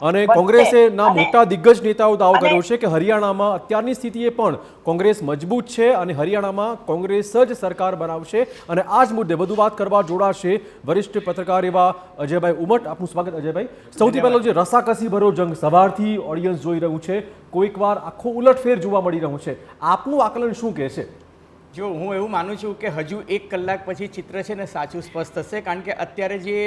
અને કોંગ્રેસના મોટા દિગ્ગજ નેતાઓ દાવો કર્યો છે કે હરિયાણામાં અત્યારની સ્થિતિએ પણ કોંગ્રેસ મજબૂત છે અને હરિયાણામાં કોંગ્રેસ જ સરકાર બનાવશે. અને આ જ મુદ્દે વધુ વાત કરવા જોડાશે વરિષ્ઠ પત્રકાર એવા અજયભાઈ ઉમટ. આપનું સ્વાગત અજયભાઈ. સૌથી પહેલો જે રસાકસી ભરો જંગ સવારથી ઓડિયન્સ જોઈ રહ્યું છે, કોઈક વાર આખો ઉલટફેર જોવા મળી રહ્યું છે, આપનું આકલન શું કહે છે? જો હું એવું માનું છું કે હજુ 1 કલાક પછી ચિત્ર છે ને સાચું સ્પષ્ટ થશે, કારણ કે અત્યારે જે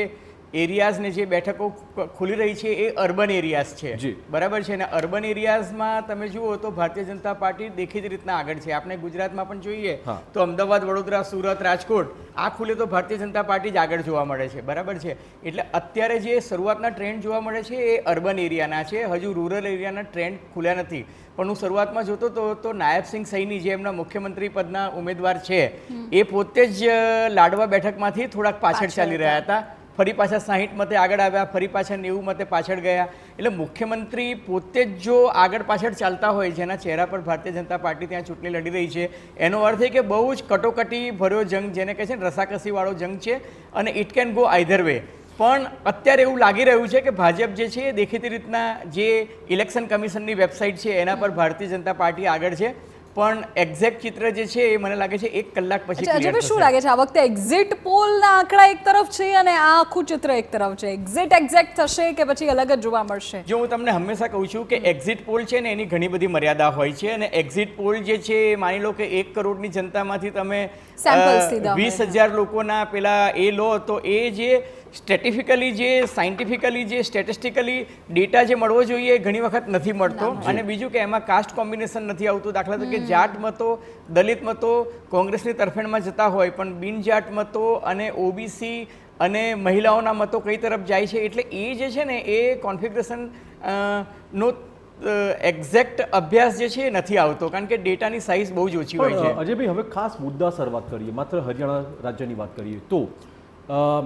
એરિયાઝ ને જે બેઠકો ખુલી રહી છે એ અર્બન એરિયાઝ છે, બરાબર છે ને. અર્બન એરિયાઝમાં તમે જુઓ તો ભારતીય જનતા પાર્ટી દેખીતી રીતના આગળ છે. આપણે ગુજરાતમાં પણ જોઈએ તો અમદાવાદ, વડોદરા, સુરત, રાજકોટ આ ખુલે તો ભારતીય જનતા પાર્ટી જ આગળ જોવા મળે છે, બરાબર છે. એટલે અત્યારે જે શરૂઆતના ટ્રેન્ડ જોવા મળે છે એ અર્બન એરિયાના છે, હજુ રૂરલ એરિયાના ટ્રેન્ડ ખુલ્યા નથી. પણ હું શરૂઆતમાં જોતો તો નાયબસિંહ સૈની જે એમના મુખ્યમંત્રી પદના ઉમેદવાર છે એ પોતે જ લાડવા બેઠકમાંથી થોડાક પાછળ ચાલી રહ્યા હતા, ફરી પાછા 60 મતે આગળ આવ્યા, ફરી પાછા 90 મતે પાછળ ગયા. એટલે મુખ્યમંત્રી પોતે જ જો આગળ પાછળ ચાલતા હોય, જેના ચહેરા પર ભારતીય જનતા પાર્ટી ત્યાં ચૂંટણી લડી રહી છે, એનો અર્થ એ કે બહુ જ કટોકટી ભર્યો જંગ, જેને કહે છે ને રસાકસીવાળો જંગ છે, અને it can go either way. પણ અત્યારે એવું લાગી રહ્યું છે કે ભાજપ જે છે દેખીતી રીતના જે ઇલેક્શન કમિશનની વેબસાઇટ છે એના પર ભારતીય જનતા પાર્ટી આગળ છે, પણ એક્ઝેક્ટ ચિત્ર જે છે એ મને લાગે છે 1 કલાક પછી ક્લિયર થશે. શું લાગે છે આ વખતે એક્ઝિટ પોલના આંકડા એક તરફ છે અને આ આખું ચિત્ર એક તરફ છે? એક્ઝેક્ટ થશે કે પછી અલગ જ જોવા મળશે? જો હું તમને હંમેશા કહું છું કે એક્ઝિટ પોલ છે ને એની ઘણી બધી મર્યાદા હોય છે, અને એક્ઝિટ પોલ જે છે માની લો કે 1 કરોડની જનતામાંથી તમે 20,000 લોકોના પેલા એ લો, તો એ જે સ્ટેટિફિકલી જે સાયન્ટિફિકલી જે સ્ટેટિસ્ટિકલી ડેટા જે મળવો જોઈએ એ ઘણી વખત નથી મળતો. અને બીજું કે એમાં કાસ્ટ કોમ્બિનેશન નથી આવતું. દાખલા તરીકે જાટ મતો, દલિત મતો કોંગ્રેસની તરફેણમાં જતા હોય, પણ બિનજાટ મતો અને ઓબીસી અને મહિલાઓના મતો કઈ તરફ જાય છે, એટલે એ જે છે ને એ કોન્ફિગરેશન નો એક્ઝેક્ટ અભ્યાસ જે છે એ નથી આવતો, કારણ કે ડેટાની સાઇઝ બહુ જ ઓછી હોય છે. અજયભાઈ, હવે ખાસ મુદ્દાસર વાત કરીએ, માત્ર હરિયાણા રાજ્યની વાત કરીએ તો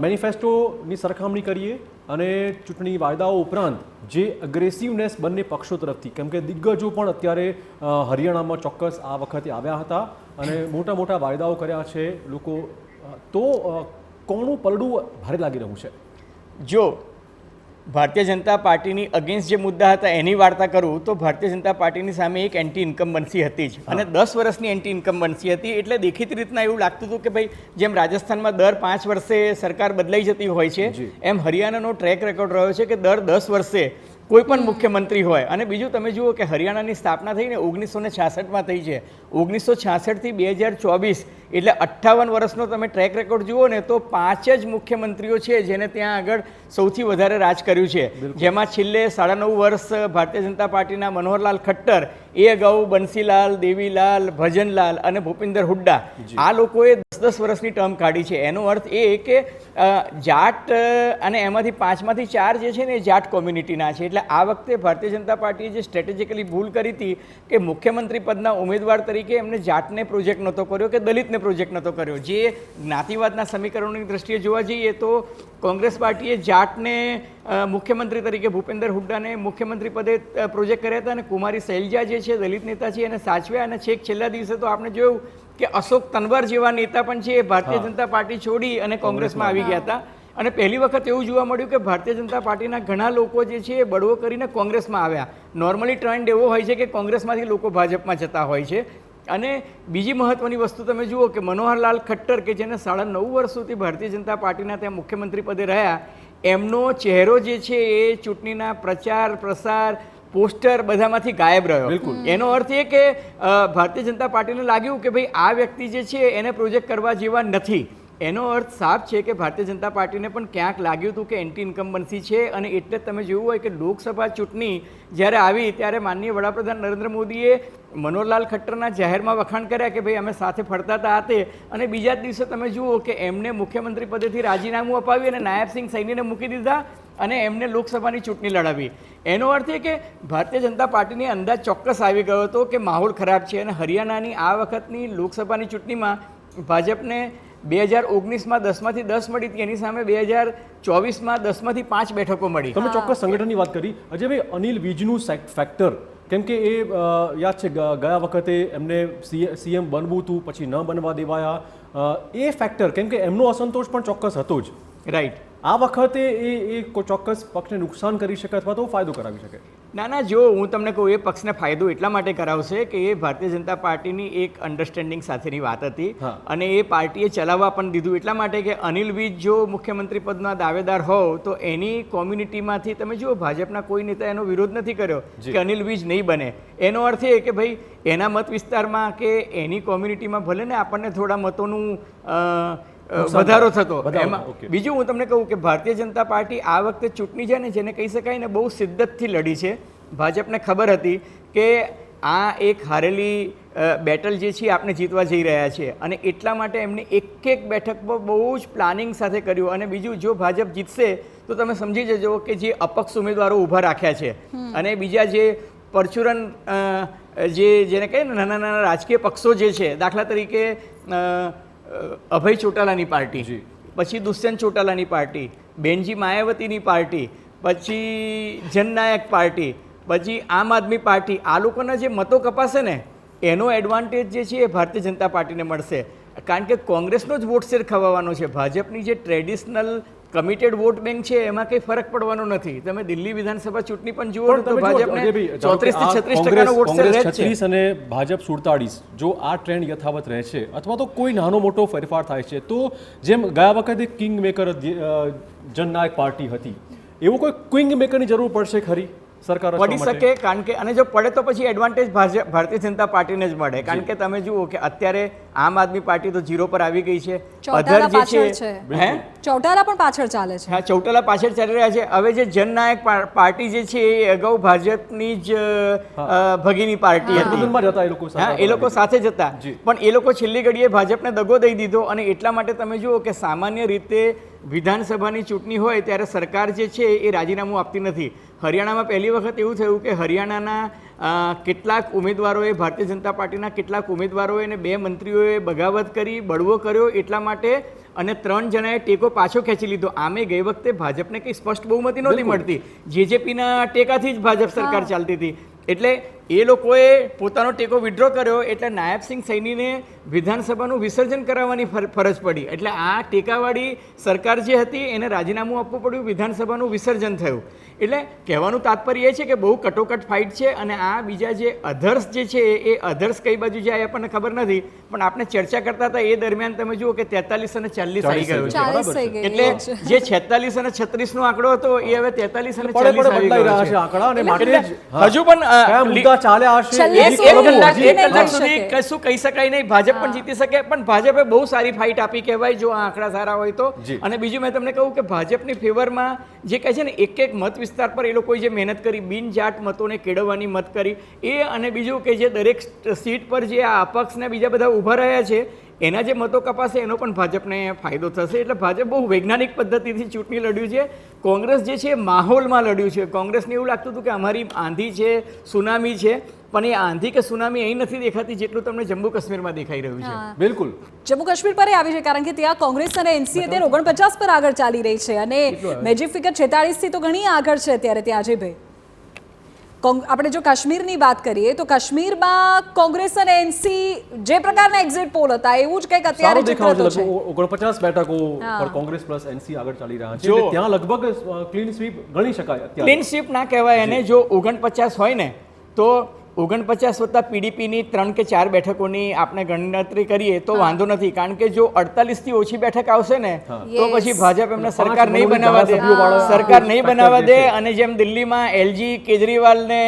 મેનિફેસ્ટોની સરખામણી કરીએ અને ચૂંટણી વાયદાઓ ઉપરાંત જે અગ્રેસિવનેસ બંને પક્ષો તરફથી, કેમ કે દિગ્ગજો પણ અત્યારે હરિયાણામાં ચોક્કસ આ વખતે આવ્યા હતા અને મોટા મોટા વાયદાઓ કર્યા છે લોકો, તો કોનું પલડું ભારે લાગી રહ્યું છે? જો ભારતીય જનતા પાર્ટીની અગેન્સ્ટ જે મુદ્દા હતા એની વાર્તા કરું તો ભારતીય જનતા પાર્ટીની સામે એક એન્ટી ઇન્કમ્બન્સી હતી જ, અને 10 વર્ષની એન્ટી ઇન્કમ્બન્સી હતી. એટલે દેખીતી રીતના એવું લાગતું હતું કે ભાઈ જેમ રાજસ્થાનમાં દર 5 વર્ષે સરકાર બદલાઈ જતી હોય છે, એમ હરિયાણાનો ટ્રેક રેકોર્ડ રહ્યો છે કે દર 10 વર્ષે કોઈ પણ મુખ્યમંત્રી હોય. અને બીજું તમે જુઓ કે હરિયાણાની સ્થાપના થઈને 1966માં થઈ છે, 1966 થી 2024 એટલે 58 વર્ષનો તમે ટ્રેક રેકોર્ડ જુઓ ને તો 5 જ મુખ્યમંત્રીઓ છે જેને ત્યાં આગળ સૌથી વધારે રાજ કર્યું છે, જેમાં છેલ્લે 9.5 વર્ષ ભારતીય જનતા પાર્ટીના મનોહરલાલ ખટ્ટર, એ અગાઉ બંસીલાલ, દેવીલાલ, ભજનલાલ અને ભૂપિન્દર હુડ્ડા, આ લોકોએ 10 વર્ષની ટર્મ કાઢી છે. એનો અર્થ એ કે જાટ અને એમાંથી 5માંથી 4 જે છે ને એ જાટ કોમ્યુનિટીના છે. એટલે આ વખતે ભારતીય જનતા પાર્ટીએ જે સ્ટ્રેટેજિકલી ભૂલ કરી હતી કે મુખ્યમંત્રી પદના ઉમેદવાર તરીકે એમને જાટને પ્રોજેક્ટ નહોતો કર્યો કે દલિતને પ્રોજેક્ટ નહોતો કર્યો. જે જ્ઞાતિવાદના સમીકરણોની દ્રષ્ટિએ જોવા જઈએ તો કોંગ્રેસ પાર્ટીએ જાટને મુખ્યમંત્રી તરીકે ભૂપેન્દ્ર હુડ્ડાને મુખ્યમંત્રી પદે પ્રોજેક્ટ કર્યા હતા, અને કુમારી શૈલજા જે છે દલિત નેતા છે એને સાચવ્યા. અને છેક છેલ્લા દિવસે તો આપણે જોયું કે અશોક તનવર જેવા નેતા પણ છે એ ભારતીય જનતા પાર્ટી છોડી અને કોંગ્રેસમાં આવી ગયા હતા. અને પહેલી વખત એવું જોવા મળ્યું કે ભારતીય જનતા પાર્ટીના ઘણા લોકો જે છે એ બળવો કરીને કોંગ્રેસમાં આવ્યા. નોર્મલી ટ્રેન્ડ એવો હોય છે કે કોંગ્રેસમાંથી લોકો ભાજપમાં જતા હોય છે. અને બીજી મહત્વની વસ્તુ તમે જુઓ કે મનોહરલાલ ખટ્ટર કે જેને 9.5 વર્ષ સુધી ભારતીય જનતા પાર્ટીના ત્યાં મુખ્યમંત્રી પદે રહ્યા, એમનો ચહેરો જે છે એ ચૂંટણીના પ્રચાર પ્રસાર પોસ્ટર બધામાંથી ગાયબ રહ્યો. એનો અર્થ એ કે ભારતીય જનતા પાર્ટીને લાગ્યું કે ભાઈ આ વ્યક્તિ જે છે એને પ્રોજેક્ટ કરવા જેવા નથી. એનો અર્થ સાફ છે કે ભારતીય જનતા પાર્ટીને પણ ક્યાંક લાગ્યું હતું કે એન્ટી ઇન્કમ્બન્સી છે. અને એટલે જ તમે જોયું હોય કે લોકસભા ચૂંટણી જ્યારે આવી ત્યારે માનનીય વડાપ્રધાન નરેન્દ્ર મોદીએ મનોહરલાલ ખટ્ટરના જાહેરમાં વખાણ કર્યા કે ભાઈ અમે સાથે ફરતા હતા આતે, અને બીજા જ દિવસે તમે જુઓ કે એમને મુખ્યમંત્રી પદેથી રાજીનામું અપાવી અને નાયબસિંહ સૈનીને મૂકી દીધા અને એમને લોકસભાની ચૂંટણી લડાવી. એનો અર્થ એ કે ભારતીય જનતા પાર્ટીની અંદાજ ચોક્કસ આવી ગયો હતો કે માહોલ ખરાબ છે. અને હરિયાણાની આ વખતની લોકસભાની ચૂંટણીમાં ભાજપને 2019માં 10માંથી 10 મળી હતી, એની સામે 2024માં 10માંથી 5 બેઠકો મળી. તમે ચોક્કસ સંગઠનની વાત કરી અજયભાઈ. અનિલ વિજનું ફેક્ટર, કેમ કે એ યાદ છે ગયા વખતે એમને સીએમ બનવું હતું, પછી ન બનવા દેવાયા, એ ફેક્ટર કેમ કે એમનો અસંતોષ પણ ચોક્કસ હતો જ. રાઈટ. આ વખતે એ કોઈ ચોક્કસ પક્ષને નુકસાન કરી શકે અથવા તો ફાયદો કરાવી શકે? ના, જો હું તમને કહું, એ પક્ષને ફાયદો એટલા માટે કરાવશે કે એ ભારતીય જનતા પાર્ટીની એક અન્ડરસ્ટેન્ડિંગ સાથેની વાત હતી અને એ પાર્ટીએ ચલાવવા પણ દીધું એટલા માટે કે અનિલ વિજ જો મુખ્યમંત્રી પદના દાવેદાર હોવ તો એની કોમ્યુનિટીમાંથી તમે જુઓ, ભાજપના કોઈ નેતા એનો વિરોધ નથી કર્યો કે અનિલ વિજ નહીં બને. એનો અર્થ એ કે ભાઈ એના મત વિસ્તારમાં કે એની કોમ્યુનિટીમાં ભલે ને આપણને થોડા મતોનું વધારો થતો એમાં. બીજું હું તમને કહું કે ભારતીય જનતા પાર્ટી આ વખતે ચૂંટણી છે ને, જેને કહી શકાય ને બહુ શિદ્દતથી લડી છે. ભાજપને ખબર હતી કે આ એક હારેલી બેટલ જે છે આપણે જીતવા જઈ રહ્યા છે અને એટલા માટે એમને એક એક બેઠક પર બહુ જ પ્લાનિંગ સાથે કર્યું. અને બીજું, જો ભાજપ જીતશે તો તમે સમજી જજો કે જે અપક્ષ ઉમેદવારો ઊભા રાખ્યા છે અને બીજા જે પરચુરન જેને કહીએ ને નાના નાના રાજકીય પક્ષો જે છે, દાખલા તરીકે અભય ચોટાલાની પાર્ટી, પછી દુષ્યંત ચોટાલાની પાર્ટી, બેનજી માયાવતીની પાર્ટી, પછી જનનાયક પાર્ટી, પછી આમ આદમી પાર્ટી, આ લોકોના જે મતો કપાશે ને એનો એડવાન્ટેજ જે છે એ ભારતીય જનતા પાર્ટીને મળશે. કારણ કે કોંગ્રેસનો જ વોટ શેર ખવાવાનો છે. ભાજપની જે ટ્રેડિશનલ કમિટેડ વોટ બેંક છે એમાં કંઈ ફરક પડવાનો નથી. તમે દિલ્હી વિધાનસભા ચૂંટણી પણ જુઓ તો ભાજપને 34% વોટ શેર રહે છે. 36 અને ભાજપ 47. જો આ ટ્રેન્ડ યથાવત રહે છે અથવા તો કોઈ નાનો મોટો ફેરફાર થાય છે તો જેમ ગયા વખતે કિંગ મેકર જનનાયક પાર્ટી હતી, એવું કોઈ કિંગ મેકરની જરૂર પડશે ખરી સરકાર પડી શકે? કારણ કે અને જો પડે તો પછી એડવાન્ટેજ ભારતીય જનતા પાર્ટીને જ મળે. કારણ કે તમે જુઓ કે અત્યારે આમ આદમી પાર્ટી તો 0 પર આવી ગઈ છે. ચૌટાલા પાછળ છે. ચૌટાલા પણ પાછળ ચાલે છે. હા, ચૌટાલા પાછળ ચાલી રહ્યા છે. હવે જે જનનાયક પાર્ટી જે છે એ અગાઉ ભાજપની જ ભગીની પાર્ટી હતી. હા, એ લોકો સાથે જ હતા પણ એ લોકો છેલ્લી ઘડીએ ભાજપને દગો દઈ દીધો અને એટલા માટે તમે જુઓ કે સામાન્ય રીતે વિધાનસભાની ચૂંટણી હોય ત્યારે સરકાર જે છે એ રાજીનામું આપતી નથી. હરિયાણામાં પહેલી વખત એવું થયું કે હરિયાણાના કેટલાક ઉમેદવારોએ, ભારતીય જનતા પાર્ટીના કેટલાક ઉમેદવારોએ અને 2 મંત્રીઓએ બગાવત કરી, બળવો કર્યો એટલા માટે અને 3 જણાએ ટેકો પાછો ખેંચી લીધો. આમે ગઈ વખતે ભાજપને કંઈ સ્પષ્ટ બહુમતી નહોતી મળતી. જેજેપીના ટેકાથી જ ભાજપ સરકાર ચાલતી હતી. એટલે એ લોકોએ પોતાનો ટેકો વિડ્રો કર્યો એટલે નાયબસિંહ સૈનીને વિધાનસભાનું વિસર્જન કરાવવાની ફરજ પડી. એટલે આ ટેકાવાળી સરકાર જે હતી એને રાજીનામું આપવું પડ્યું, વિધાનસભાનું વિસર્જન થયું. એટલે કહેવાનું તાત્પર્ય એ છે કે બહુ કટોકટ ફાઇટ છે અને આ બીજા જે અધર્સ જે છે એ અધર્સ કઈ બાજુ જાય એ આપણને ખબર નથી પણ આપણે ચર્ચા કરતા હતા એ દરમિયાન તમે જુઓ કે 43 અને 40 આવી ગયું છે. એટલે જે 46 અને 36 નો આંકડો હતો એ હવે 43 અને 40 આવી ગયો છે આંકડા અને માટે હજુ પણ મુદ્દા ચાલ્યા હશે. એક કલાક સુધી કશું કહી શકાય નહીં. ભાજપ પણ જીતી શકે પણ ભાજપે બહુ સારી ફાઇટ આપી કહેવાય જો આ આંકડા સારા હોય તો. અને બીજું મેં તમને કહું કે ભાજપની ફેવરમાં જે કહે છે ને એક એક મત વિસ્તાર પર એ લોકોએ જે મહેનત કરી, બિનજાટ મતોને કેળવવાની મત કરી એ, અને બીજું કે જે દરેક સીટ પર જે આ અપક્ષ ને બીજા બધા ઊભા રહ્યા છે એના જે મતો કપાશે એનો પણ ભાજપને ફાયદો થશે. એટલે ભાજપ બહુ વૈજ્ઞાનિક પદ્ધતિથી ચૂંટણી લડ્યું છે. કોંગ્રેસ જે છે માહોલમાં લડ્યું છે. કોંગ્રેસને એવું લાગતું હતું કે અમારી આંધી છે, સુનામી છે, પણ એ આંધી કે સુનામી અહીં નથી દેખાતી જેટલું તમને જમ્મુ કાશ્મીરમાં દેખાઈ રહ્યું છે. બિલકુલ જમ્મુ કાશ્મીર પર આવી છે કારણ કે ત્યાં કોંગ્રેસ અને એનસીએ 49 પર આગળ ચાલી રહી છે અને મેજિક ફિગર 46 થી તો ઘણી આગળ છે અત્યારે ત્યાં. અજયભાઈ, આપણે જો કાશ્મીરની વાત કરીએ તો કાશ્મીરમાં કોંગ્રેસ અને એનસી જે પ્રકારના એક્ઝિટ પોલ હતા એવું જ કંઈક અત્યારે ચિત્ર તો છે. 49 બેઠકો પર કોંગ્રેસ પ્લસ એનસી આગળ ચાલી રહ્યા છે. ત્યાં લગભગ ક્લીન સ્વીપ ગણી શકાય. અત્યારે ક્લીન સ્વીપ ના કહેવાય એને. જો 49 હોય ને તો 49 વત્તા પીડીપીની 3 કે 4 બેઠકોની આપણે ગણતરી કરીએ તો વાંધો નથી. કારણ કે જો 48 થી ઓછી બેઠક આવશે ને તો પછી ભાજપ એમને સરકાર નહીં બનાવવા દે. સરકાર નહીં બનાવવા દે અને જેમ દિલ્હીમાં એલજી કેજરીવાલને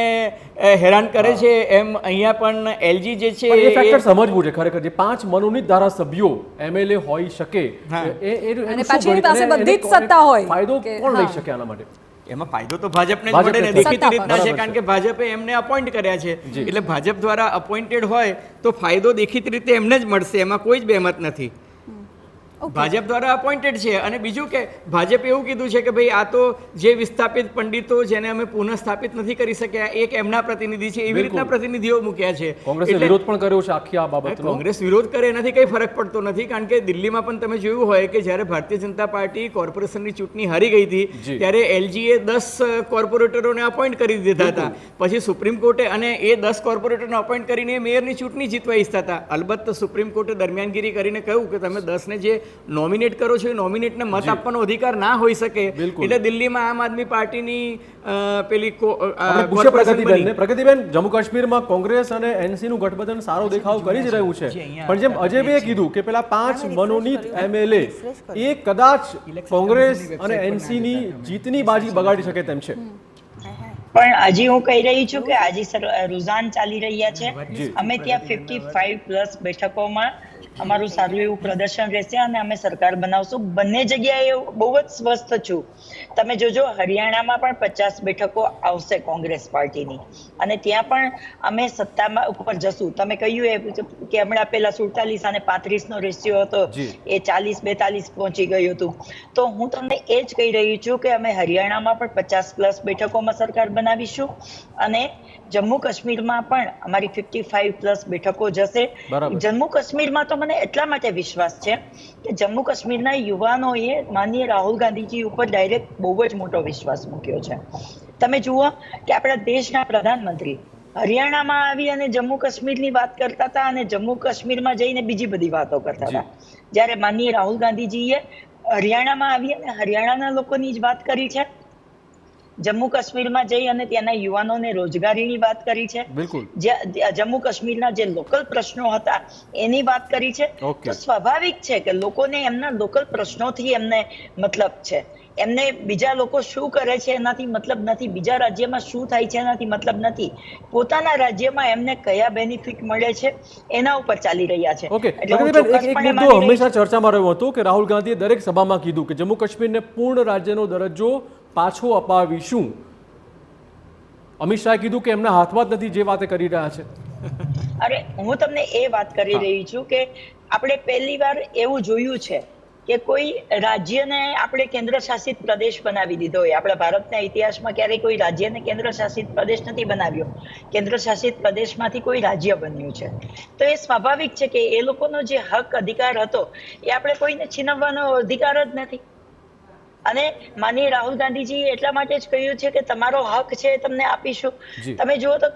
હેરાન કરે છે એમ અહીંયા પણ એલજી જે છે એ ફેક્ટર સમજવું છે ખરેખર. જે 5 મનોનીત ધારાસભ્યો એમએલએ હોઈ શકે અને પાછી પાસે બધી જ સત્તા હોય, ફાયદો કોણ લઈ શકે આના માટે? એમાં ફાયદો તો ભાજપને જ મળે ને, દેખીતી રીતના છે. કારણ કે ભાજપે એમને અપોઇન્ટ કર્યા છે એટલે ભાજપ દ્વારા અપોઇન્ટેડ હોય તો ફાયદો દેખીતી રીતે એમને જ મળશે. એમાં કોઈ જ બેમત નથી. ભાજપ દ્વારા અપોઇન્ટેડ છે. અને બીજું કે ભાજપે એવું કીધું છે કે ભાઈ આ તો જે વિસ્થાપિત પંડિતો જેને અમે પુનઃ સ્થાપિત નથી કરી શક્યા એક એમના પ્રતિનિધિ છે. એવી રીતના પ્રતિનિધિઓ મૂક્યા છે. કોંગ્રેસે વિરોધ પણ કર્યો છે આખી આ બાબતનો. કોંગ્રેસ વિરોધ કરે એનાથી કંઈ ફરક પડતો નથી. કારણ કે દિલ્હીમાં પણ તમે જોયું હોય કે જ્યારે ભારતીય જનતા પાર્ટી કોર્પોરેશનની ચૂંટણી હારી ગઈ હતી ત્યારે એલજીએ 10 કોર્પોરેટરોને અપોઇન્ટ કરી દીધા હતા. પછી સુપ્રીમ કોર્ટે અને એ 10 કોર્પોરેટરને અપોઇન્ટ કરીને મેયરની ચૂંટણી જીતવા ઈચ્છતા હતા. અલબત્ત સુપ્રીમ કોર્ટે દરમિયાનગીરી કરીને કહ્યું કે તમે 10 ને જે નોમિનેટ કરો છો એ નોમિનેટને મત આપવાનો અધિકાર ના હોઈ શકે. બિલકુલ. એટલે દિલ્હીમાં આમ આદમી પાર્ટીની પેલી આપણે પૂછીએ પ્રગતિબેનને. પ્રગતિબેન, જમ્મુ કાશ્મીરમાં કોંગ્રેસ અને એનસી નું ગઠબંધન સારો દેખાવ કરી જ રહ્યું છે, પણ જેમ અજયભાઈએ કીધું કે પેલા 5 મનોનીત MLA એ કદાચ કોંગ્રેસ અને એનસી ની જીતની બાજી બગાડી શકે તેમ છે. પણ હજી હું કહી રહી છું કે હજી રુઝાન ચાલી રહ્યા છે. અમે ત્યાં 55+ બેઠકોમાં અમારું સારું એવું પ્રદર્શન રહેશે અને અમે સરકાર બનાવશું. બંને જગ્યાએ બહુ જ સ્વસ્થ છું. તમે જોજો, હરિયાણામાં પણ 50 બેઠકો આવશે કોંગ્રેસ પાર્ટીની અને ત્યાં પણ અમે સત્તામાં ઉપર જશું. તમે કહ્યું કે હમણાં પેલા 47 અને 35 નો રેશિયો હતો, એ 40-42 પહોંચી ગયું હતું. તો હું તમને એ જ કહી રહી છું કે અમે હરિયાણામાં પણ 50+ બેઠકોમાં સરકાર બનાવીશું અને જમ્મુ કાશ્મીરમાં પણ અમારી 55+ બેઠકો જશે. જમ્મુ કાશ્મીરમાં તો મને એટલા માટે વિશ્વાસ છે કે જમ્મુ કાશ્મીરના યુવાનોએ માનનીય રાહુલ ગાંધીજી ઉપર ડાયરેક્ટ બહુ જ મોટો વિશ્વાસ મૂક્યો છે. તમે જુઓ કે આપણા દેશના પ્રધાનમંત્રી હરિયાણામાં આવી અને જમ્મુ કાશ્મીરની વાત કરતા હતા અને જમ્મુ કાશ્મીરમાં જઈને બીજી બધી વાતો કરતા હતા, જ્યારે માનનીય રાહુલ ગાંધીજીએ હરિયાણામાં આવી અને હરિયાણાના લોકોની જ વાત કરી છે. જમ્મુ કાશ્મીરમાં જઈ અને ત્યાંના યુવાનોને રોજગારીની વાત કરી છે. જમ્મુ કાશ્મીરના જે લોકલ પ્રશ્નો હતા એની વાત કરી છે. તો સ્વાભાવિક છે કે લોકોને એમના લોકલ પ્રશ્નોથી એમને મતલબ છે. એમને બીજા લોકો શું કરે છે એનાથી મતલબ નથી, બીજા રાજ્યમાં શું થાય છે એનાથી મતલબ નથી. પોતાના રાજ્યમાં એમને કયા બેનિફિટ મળે છે એના ઉપર ચાલી રહ્યા છે. એક મુદ્દો હંમેશા ચર્ચામાં રહ્યો હતો કે રાહુલ ગાંધીએ દરેક સભામાં કીધું કે જમ્મુ કાશ્મીરને પૂર્ણ રાજ્યનો દરજ્જો પાછો અપાવીશું. અમિત શાહે કીધું કે એમના હાથમાં જ નથી જે વાતે કરી રહ્યા છે. અરે, હું તમને એ વાત કરી રહી છું કે આપણે પહેલી વાર એવું જોયું છે કે કોઈ રાજ્યને આપણે કેન્દ્ર શાસિત પ્રદેશ બનાવી દીધો હોય. આપણા ભારતના ઇતિહાસમાં ક્યારેય કોઈ રાજ્યને કેન્દ્ર શાસિત પ્રદેશ નથી બનાવ્યો. કેન્દ્ર શાસિત પ્રદેશમાંથી કોઈ રાજ્ય બન્યું છે. તો એ સ્વાભાવિક છે કે એ લોકોનો જે હક અધિકાર હતો એ આપણે કોઈને છીનવવાનો અધિકાર જ નથી. અને માનનીય રાહુલ ગાંધીજી એટલા માટે જ કહ્યું છે કે તમારો હક છે એ તમને આપીશું. તમે જુઓ તો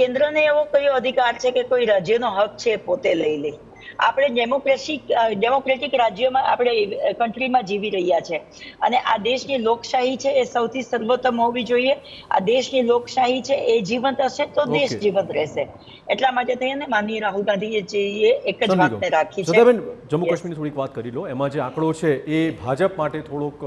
કેન્દ્રને એવો કયો અધિકાર છે કે કોઈ રાજ્યનો હક છે એ પોતે લઈ લે? આપણે ડેમોક્રેટિક રાજ્યોમાં આપણે કન્ટ્રીમાં જીવી રહ્યા છે અને આ દેશની લોકશાહી છે એ સૌથી સર્વોત્તમ હોવી જોઈએ. આ દેશની લોકશાહી છે એ જીવંત હશે તો દેશ જીવંત રહેશે. એટલા માટે થઈને માનનીય રાહુલ ગાંધીજીએ એક જ વાતને રાખી છે. જમ્મુ કાશ્મીરની થોડીક વાત કરી લો. એમાં જે આંકડો છે એ ભાજપ માટે થોડોક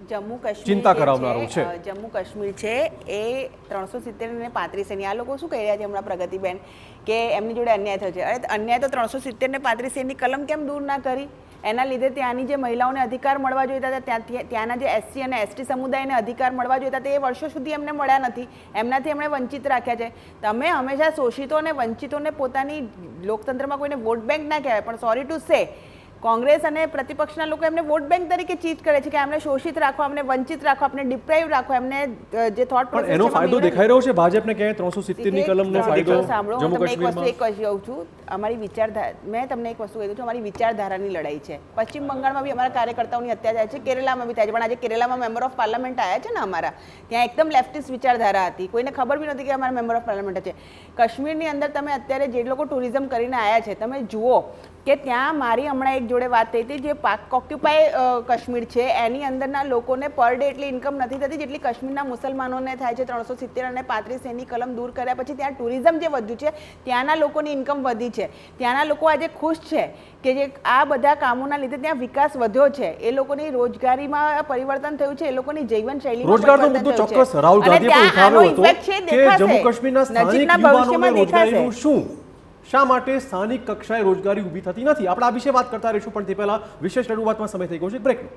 જમ્મુ કાશ્મીર ચિંતા કરાવનારો છે. જમ્મુ કાશ્મીર છે એ 370 અને 35 આ લોકો શું કહી રહ્યા છે હમણાં પ્રગતિબેન કે એમની જોડે અન્યાય થયો છે. અરે અન્યાય તો 370 ને 35 ની કલમ કેમ દૂર ના કરી? એના લીધે ત્યાંની જે મહિલાઓને અધિકાર મળવા જોઈતા હતા, ત્યાંના જે SC અને ST સમુદાયને અધિકાર મળવા જોઈતા તે વર્ષો સુધી એમને મળ્યા નથી. એમનાથી એમણે વંચિત રાખ્યા છે. તમે હંમેશા શોષિતો અને વંચિતોને પોતાની લોકતંત્રમાં કોઈને વોટ બેંક ના કહેવાય, પણ સોરી ટુ સે કોંગ્રેસ અને પ્રતિપક્ષના લોકો એમને વોટ બેંક તરીકે ચીટ કરે છે કે એમને શોષિત રાખો, એમને વંચિત રાખો, એમને ડિપ્રાઇવ રાખો, એમને જે થોટ પ્રોસેસ એનો ફાયદો દેખાઈ રહ્યો છે ભાજપને ક્યાંય 370 ની કલમનો ફાયદો જમ્મુ કાશ્મીરમાં. એક વસ્તુ કહું છું, અમારી વિચારધારા, મેં તમને એક વસ્તુ કહી દઉં છું, અમારી વિચારધારાની લડાઈ છે. પશ્ચિમ બંગાળમાં બી અમારા કાર્યકર્તાઓની હત્યા થાય છે, કેરલામાં બી થાય છે, પણ આજે કેરલામાં મેમ્બર ઓફ પાર્લામેન્ટ આવ્યા છે ને અમારા, ત્યાં એકદમ લેફ્ટિસ્ટ વિચારધારા હતી, કોઈને ખબર બી નહોતી કે અમારા મેમ્બર ઓફ પાર્લામેન્ટ છે. કાશ્મીરની અંદર તમે અત્યારે જે લોકો ટુરિઝમ કરીને આવ્યા છે, તમે જુઓ કે ત્યાં મારી હમણાં એક જોડે વાત થઈ હતી, જે પાક ઓક્યુપાય કાશ્મીર છે એની અંદરના લોકોને પર ડે એટલી ઇન્કમ નથી થતી જેટલી કાશ્મીરના મુસલમાનોને થાય છે. 370 અને 35 એની કલમ દૂર કર્યા પછી ત્યાં ટુરિઝમ જે વધ્યું છે, ત્યાંના લોકોની ઇન્કમ વધી છે, ત્યાંના લોકો આજે ખુશ છે કે જે આ બધા કામોના લીધે ત્યાં વિકાસ વધ્યો છે, એ લોકોની રોજગારીમાં પરિવર્તન થયું છે, એ લોકોની જીવનશૈલીમાં પરિવર્તન થયું છે. ચોક્કસ રાહુલ ગાંધીએ પણ ઉઠાવ્યો હતો કે જમ્મુ કાશ્મીરના સ્થાનિક યુવાનોને રોજગારીનું શું, શા માટે સ્થાનિક કક્ષાએ રોજગારી ઊભી થતી નથી? આપણે આ વિશે વાત કરતા રહીશું, પણ તે પહેલા વિશેષ રજૂઆતમાં સમય થઈ ગયો છે બ્રેકનો.